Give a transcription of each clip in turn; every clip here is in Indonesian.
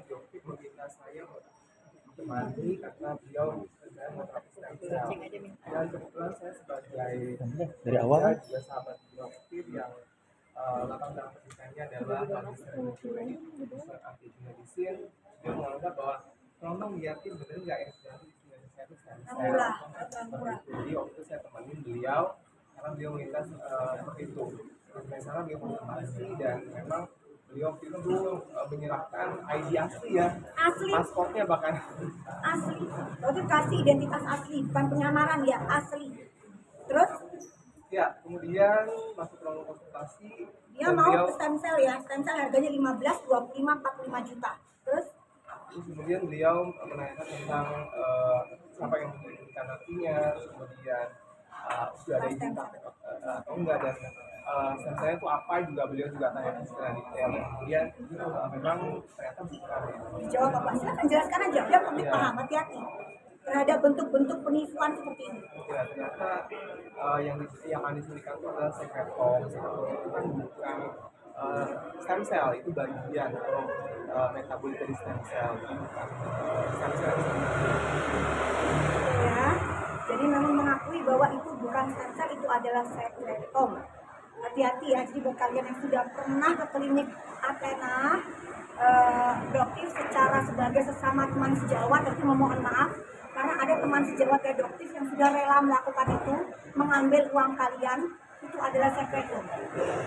dokter meminta saya untuk ditemani karena beliau sedang terapi stem cell. Dan kebetulan saya sebagai dari awal juga sahabat dokter yang latar belakang pendidikannya adalah magister anti medicine, dia menganggap bahwa tolong lihatin bener nggak yang sedang saya itu stem cell. Jadi waktu itu saya temenin beliau karena beliau minta seperti itu. Misalnya beliau konfirmasi dan memang beliau itu menyerahkan ID asli ya, paspornya bahkan asli. Berarti kasih identitas asli, bukan penyamaran ya, asli. Terus ya, kemudian masuk ruang konsultasi. Dia mau ke stem cell ya, stem cell harganya 15, 25, 45 juta. Terus kemudian beliau menanyakan tentang siapa yang memberikan nantinya, kemudian sudah ada izin atau enggak, dan stem cell itu apa juga beliau juga tanyakan secara detail. Kemudian memang ternyata bukan. Dijawab apa? Silakan jelaskan aja, biar publik paham, hati-hati terhadap bentuk-bentuk penipuan seperti ini. Ya, ternyata yang disebutkan itu adalah sekretom. Sekretom itu kan bukan stem cell, itu bagian atau metabolit dari stem cell. Stem cell ya, jadi memang mengakui bahwa itu bukan stem cell, itu adalah sekretom. Hati-hati ya, jadi buat kalian yang sudah pernah ke klinik Athena, dokter secara sebagai sesama teman sejawat, tapi memohon maaf karena ada teman sejawat ya dokter yang sudah rela melakukan itu, mengambil uang kalian, itu adalah sekretom.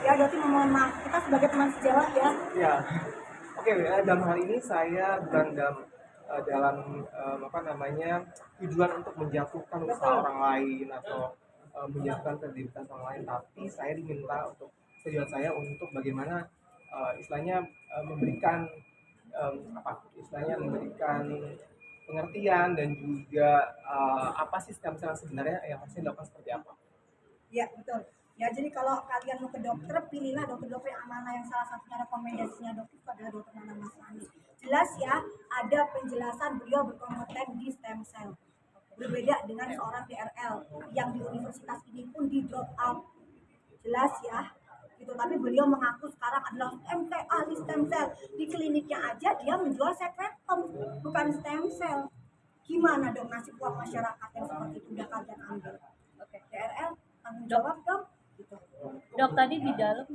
Ya dokter memohon maaf, kita sebagai teman sejawat ya. Ya, oke, dalam hal ini saya bukan dalam tujuan untuk menjatuhkan usaha orang lain atau menjatuhkan kredibilitas orang lain, tapi saya diminta untuk tujuan saya untuk bagaimana istilahnya memberikan pengertian dan juga apa sih stem cell sebenarnya yang harusnya dilakukan seperti apa. Ya betul. Ya jadi kalau kalian mau ke dokter, pilihlah dokter-dokter yang amanah, yang salah satunya rekomendasinya dokter itu adalah dokter Nana Masani. Jelas ya, ada penjelasan beliau berkompeten di stem cell. Berbeda dengan seorang DRL yang di universitas ini pun di drop out. Jelas ya. Gitu, tapi beliau mengaku sekarang adalah MK ahli stem cell. Di kliniknya aja dia menjual sekretom, bukan stem cell. Gimana dong nasib uang masyarakat yang seperti itu udah kalian ambil? Oke, DRL tanggung jawab dong. Gitu. Dok, tadi di dalam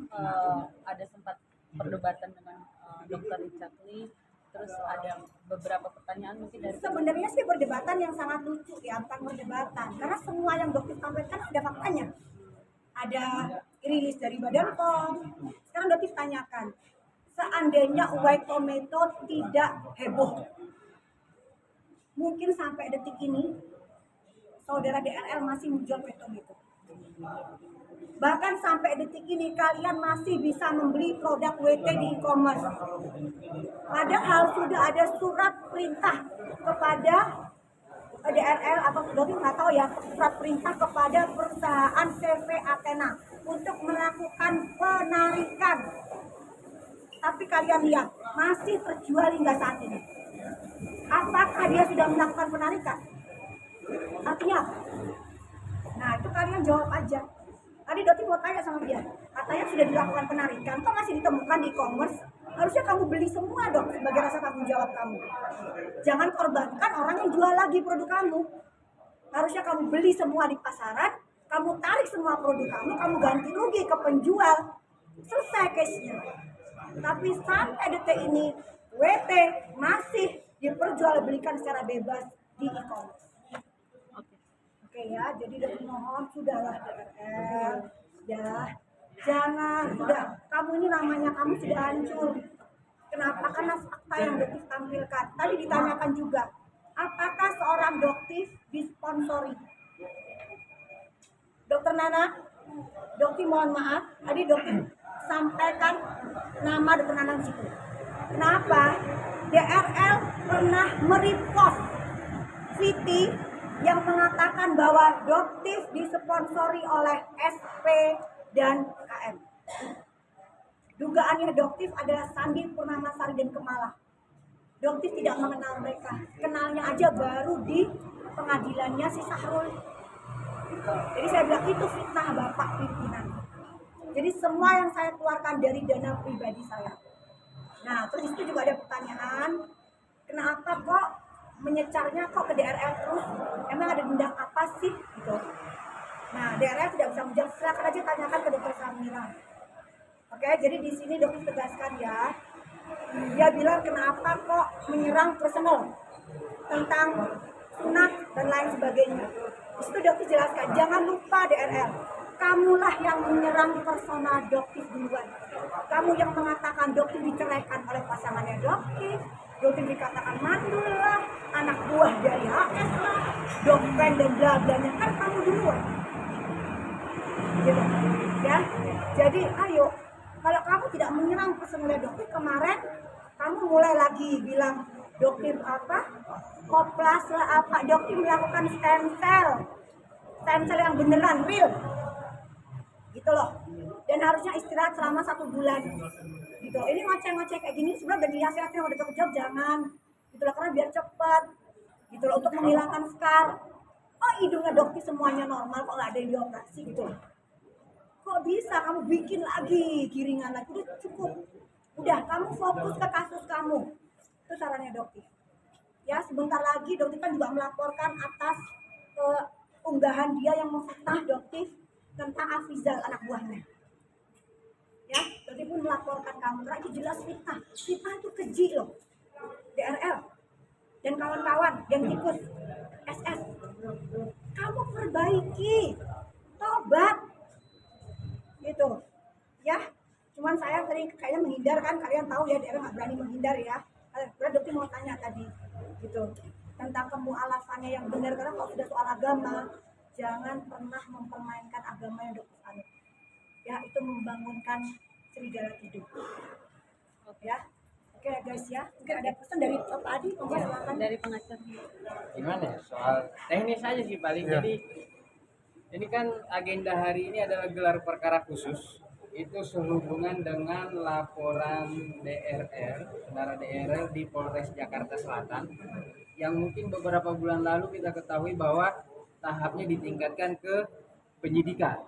ada sempat perdebatan dengan Dr. Richard Lee, terus ada beberapa pertanyaan mungkin dari sebenarnya sih perdebatan yang sangat lucu ya, bukan perdebatan karena semua yang dokter sampaikan ada faktanya, ada rilis dari Badan POM. Sekarang dokter tanyakan, seandainya white tomato tidak heboh, mungkin sampai detik ini saudara DRL masih menjual white tomato. Bahkan sampai detik ini kalian masih bisa membeli produk WT di e-commerce. Padahal sudah ada surat perintah kepada DRL atau dokter nggak tahu ya, surat perintah kepada perusahaan CV Athena untuk melakukan penarikan. Tapi kalian lihat masih terjual hingga saat ini. Apakah dia sudah melakukan penarikan? Artinya apa? Nah itu kalian jawab aja. Tadi Doti mau tanya sama dia, katanya sudah dilakukan penarikan, kok masih ditemukan di e-commerce? Harusnya kamu beli semua dong sebagai rasa tanggung jawab kamu. Jangan korbankan orang yang jual lagi produk kamu. Harusnya kamu beli semua di pasaran, kamu tarik semua produk kamu ganti rugi ke penjual. Selesai case-nya. Tapi sampai detik ini, WT masih diperjualbelikan secara bebas di e-commerce. Oke ya, jadi dari mohon sudahlah DRL, ya jangan, sudah, kamu ini namanya kamu sudah hancur. Kenapa? Karena fakta yang dokter tampilkan. Tadi ditanyakan juga, apakah seorang dokter disponsori? Dokter Nana, dokter mohon maaf, tadi dokter sampaikan nama dokter Nana di situ. Kenapa? DRL pernah merepost VT yang mengatakan bahwa Doktif disponsori oleh SP dan KM. Dugaannya Doktif adalah Sandi Purnamasari dan Kemala. Doktif tidak mengenal mereka, kenalnya aja baru di pengadilannya si Sahrul. Jadi saya bilang itu fitnah Bapak pimpinan. Jadi semua yang saya keluarkan dari dana pribadi saya. Nah, terus itu juga ada pertanyaan, menyecarnya kok ke DRL terus, emang ada dendam apa sih gitu. Nah, DRL tidak bisa menjawab, silakan aja tanyakan ke dokter Samira. Oke, jadi di sini dokter tegaskan ya, dia bilang kenapa kok menyerang personal tentang sunat dan lain sebagainya. Di situ dokter jelaskan, jangan lupa DRL, kamulah yang menyerang persona dokter duluan. Kamu yang mengatakan dokter diceraikan oleh pasangannya dokter dikatakan mandul lah, anak buah dari HS lah, dokter dan bla blanya, kan kamu duluan. Gitu. Ya, jadi ayo, kalau kamu tidak menyerang personal dokter kemarin, kamu mulai lagi bilang dokter apa, koplas lah apa, dokter melakukan stem cell yang beneran real, gitu loh. Dan harusnya istirahat selama 1 bulan, gitu. Ini ngoceh-ngoceh kayak gini sebenarnya udah dihasilatnya udah terjawab, jangan, gitu loh, karena biar cepet, gitu loh, untuk menghilangkan scar. Oh, hidungnya dokter semuanya normal, kok nggak ada yang dioperasi, gitu loh. Kok bisa kamu bikin lagi giringan lagi? Udah cukup. Udah, kamu fokus ke kasus kamu. Itu sarannya dokter. Ya, sebentar lagi dokter kan juga melaporkan atas unggahan dia yang memfitnah dokter tentang Afizal, anak buahnya. Ya, dokter pun melaporkan kamu. Karena itu jelas fitnah. Fitnah itu keji loh. DRL dan kawan-kawan yang ikut SS. Kamu perbaiki. Tobat. Gitu ya, cuman saya tadi kayaknya menghindar kan, kalian tahu ya, daerah nggak berani menghindar ya. Karena dokter mau tanya tadi gitu tentang alasannya yang benar, karena kalau sudah soal agama jangan pernah mempermainkan agama yang dokter anut ya, itu membangunkan serigala hidup ya. Oke guys ya, mungkin ada pesan dari Bapak Adi, silakan. Dari pengacara. Gimana ya, soal teknis aja sih paling. Jadi ini kan agenda hari ini adalah gelar perkara khusus, itu sehubungan dengan laporan DRR, saudara DRR di Polres Jakarta Selatan, yang mungkin beberapa bulan lalu kita ketahui bahwa tahapnya ditingkatkan ke penyidikan.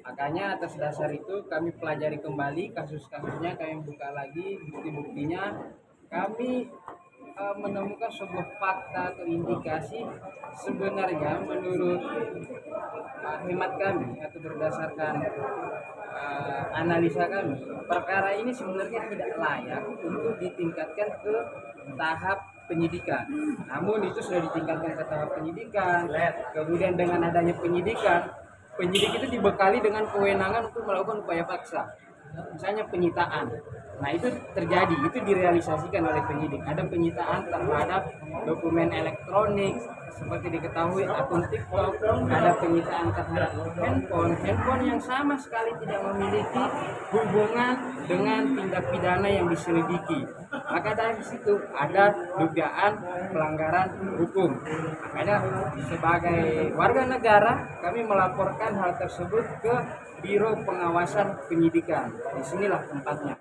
Makanya atas dasar itu kami pelajari kembali kasus-kasusnya, kami buka lagi bukti-buktinya, kami menemukan sebuah fakta atau indikasi sebenarnya menurut hemat kami atau berdasarkan analisa kami, perkara ini sebenarnya tidak layak untuk ditingkatkan ke tahap penyidikan. Namun itu sudah ditingkatkan ke tahap penyidikan, kemudian dengan adanya penyidikan, penyidik itu dibekali dengan kewenangan untuk melakukan upaya paksa, misalnya penyitaan. Nah itu terjadi, itu direalisasikan oleh penyidik. Ada penyitaan terhadap dokumen elektronik, seperti diketahui akun TikTok, ada penyitaan terhadap handphone yang sama sekali tidak memiliki hubungan dengan tindak pidana yang diselidiki. Maka dari situ ada dugaan pelanggaran hukum. Makanya sebagai warga negara kami melaporkan hal tersebut ke Biro Pengawasan Penyidikan. Disinilah tempatnya.